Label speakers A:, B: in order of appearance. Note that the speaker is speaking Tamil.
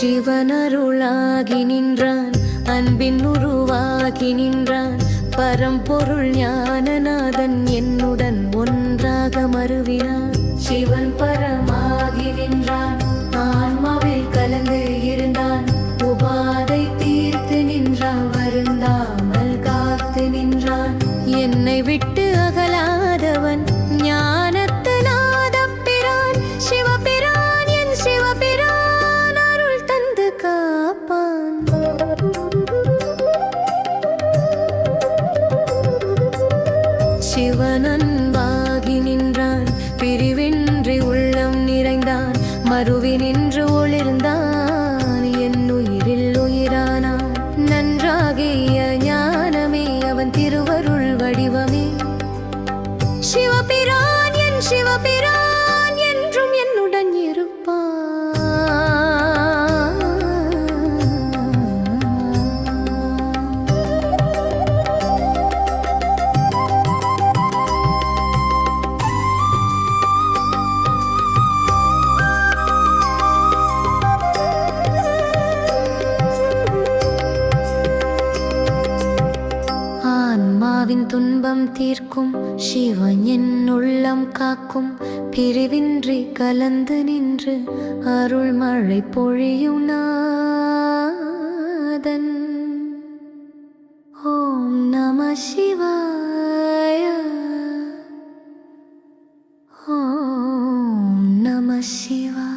A: சிவனருளாகி நின்றான், அன்பின் உருவாகி நின்றான். பரம்பொருள் ஞானநாதன் என்னுடன் ஒன்றாக மருவினான். சிவன் பரமாகி நின்றான், ஆன்மாவில் கலந்து இருந்தான். உபாதை தீர்த்து நின்றான், வருந்தாமல் காத்து நின்றான். என்னை விட்டு அகலாதவன் ஞானத்து நாதப்பிரான். சிவபிரான் என் சிவபிரான் அருள் தந்து காப்பான். சிவனன்பாகி நின்றான், பிரிவின்றி உள்ளம் நிறைந்தான். மறுவி நின்று ஒளிர்ந்தான், என் உயிரில் உயிரானான். நன்றாகிய ஞானமே அவன் திருவருள் வடிவமே. சிவபிரான் என் சிவபிரான் என்றும் என்னுடன் இருப்பான். ஆன்மாவின் துன்பம் தீர்க்கும் சிவன் என் உள்ளம் காக்கும். பிரிவின்றி கலந்து நின்று அருள் மழை பொழியும் நாதன். ஓம் நம சிவாய. ஓம் நம சிவாய.